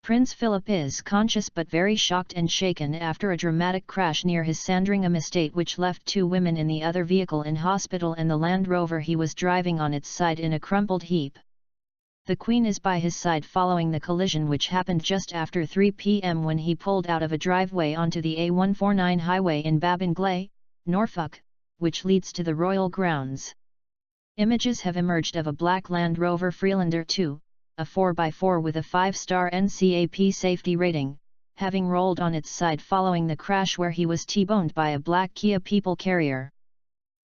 Prince Philip is conscious but very shocked and shaken after a dramatic crash near his Sandringham estate which left 2 women in the other vehicle in hospital and the Land Rover he was driving on its side in a crumpled heap. The Queen is by his side following the collision which happened just after 3 p.m. when he pulled out of a driveway onto the A149 highway in Babingley, Norfolk, which leads to the royal grounds. Images have emerged of a black Land Rover Freelander 2, a 4x4 with a 5-star NCAP safety rating, having rolled on its side following the crash where he was T-boned by a black Kia people carrier.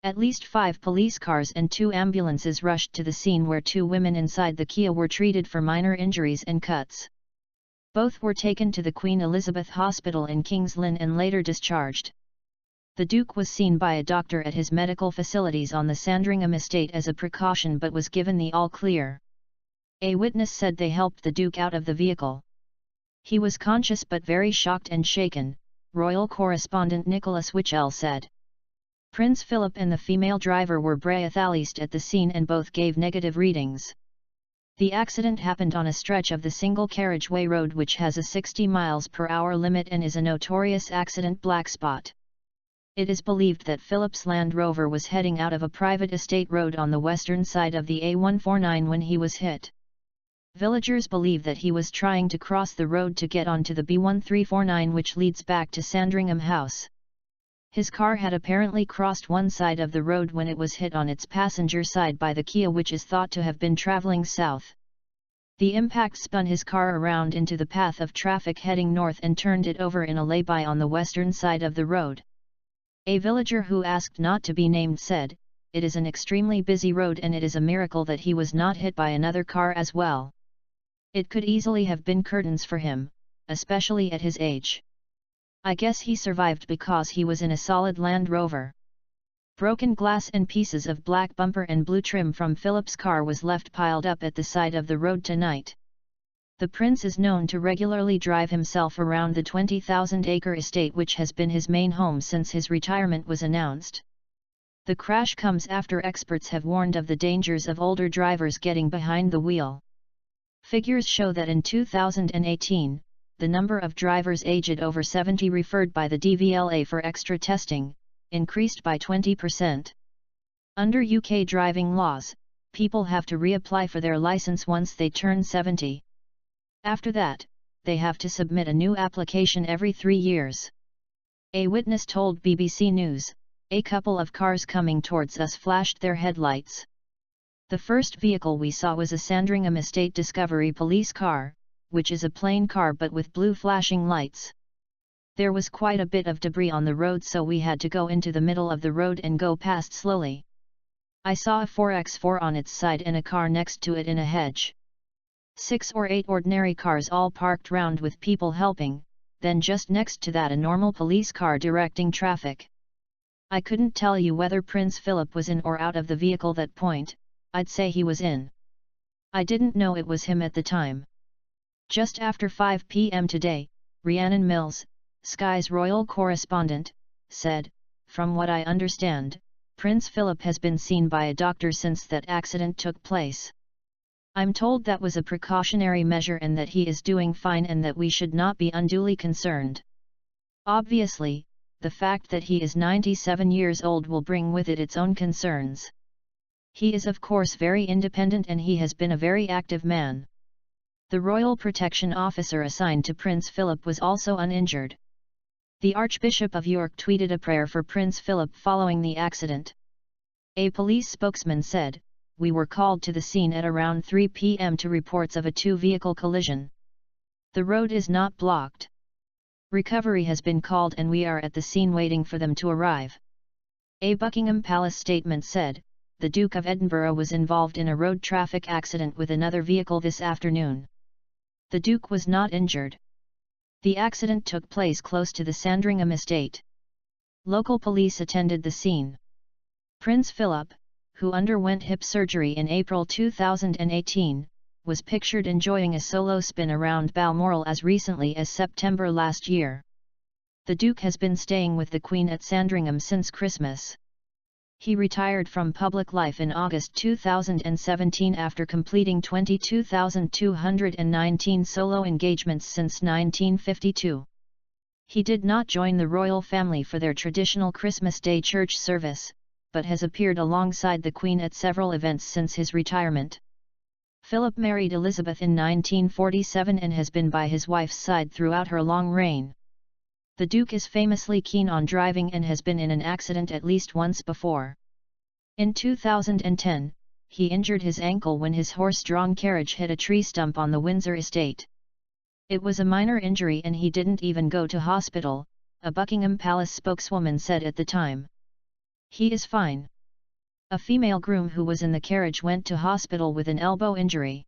At least 5 police cars and 2 ambulances rushed to the scene where 2 women inside the Kia were treated for minor injuries and cuts. Both were taken to the Queen Elizabeth Hospital in King's Lynn and later discharged. The Duke was seen by a doctor at his medical facilities on the Sandringham estate as a precaution but was given the all-clear. Eyewitness said they helped the Duke out of the vehicle. He was conscious but very shocked and shaken, royal correspondent Nicholas Witchell said. Prince Philip and the female driver were breathless at the scene and both gave negative readings. The accident happened on a stretch of the single carriageway road which has a 60 mph limit and is a notorious accident black spot. It is believed that Philip's Land Rover was heading out of a private estate road on the western side of the A149 when he was hit. Villagers believe that he was trying to cross the road to get onto the B1349 which leads back to Sandringham House. His car had apparently crossed one side of the road when it was hit on its passenger side by the Kia which is thought to have been travelling south. The impact spun his car around into the path of traffic heading north and turned it over in a lay-by on the western side of the road. A villager who asked not to be named said, "It is an extremely busy road and it is a miracle that he was not hit by another car as well. It could easily have been curtains for him, especially at his age. I guess he survived because he was in a solid Land Rover." Broken glass and pieces of black bumper and blue trim from Philip's car was left piled up at the side of the road tonight. The prince is known to regularly drive himself around the 20,000-acre estate which has been his main home since his retirement was announced. The crash comes after experts have warned of the dangers of older drivers getting behind the wheel. Figures show that in 2018, the number of drivers aged over 70 referred by the DVLA for extra testing, increased by 20%. Under UK driving laws, people have to reapply for their license once they turn 70. After that, they have to submit a new application every 3 years. A witness told BBC News, "A couple of cars coming towards us flashed their headlights. The first vehicle we saw was a Sandringham Estate Discovery police car, which is a plain car but with blue flashing lights. There was quite a bit of debris on the road so we had to go into the middle of the road and go past slowly. I saw a 4x4 on its side and a car next to it in a hedge. 6 or 8 ordinary cars all parked round with people helping, then just next to that a normal police car directing traffic. I couldn't tell you whether Prince Philip was in or out of the vehicle that point, I'd say he was in. I didn't know it was him at the time." Just after 5 p.m. today, Rhiannon Mills, Sky's royal correspondent, said, "From what I understand, Prince Philip has been seen by a doctor since that accident took place. I'm told that was a precautionary measure and that he is doing fine and that we should not be unduly concerned. Obviously, the fact that he is 97 years old will bring with it its own concerns. He is of course very independent and he has been a very active man." The royal protection officer assigned to Prince Philip was also uninjured. The Archbishop of York tweeted a prayer for Prince Philip following the accident. A police spokesman said, "We were called to the scene at around 3 p.m. to reports of a 2-vehicle collision. The road is not blocked. Recovery has been called and we are at the scene waiting for them to arrive." A Buckingham Palace statement said, "The Duke of Edinburgh was involved in a road traffic accident with another vehicle this afternoon. The Duke was not injured. The accident took place close to the Sandringham estate. Local police attended the scene." Prince Philip, who underwent hip surgery in April 2018, was pictured enjoying a solo spin around Balmoral as recently as September last year. The Duke has been staying with the Queen at Sandringham since Christmas. He retired from public life in August 2017 after completing 22,219 solo engagements since 1952. He did not join the royal family for their traditional Christmas Day church service, but has appeared alongside the Queen at several events since his retirement. Philip married Elizabeth in 1947 and has been by his wife's side throughout her long reign. The Duke is famously keen on driving and has been in an accident at least once before. In 2010, he injured his ankle when his horse-drawn carriage hit a tree stump on the Windsor estate. It was a minor injury and he didn't even go to hospital, a Buckingham Palace spokeswoman said at the time. He is fine. A female groom who was in the carriage went to hospital with an elbow injury.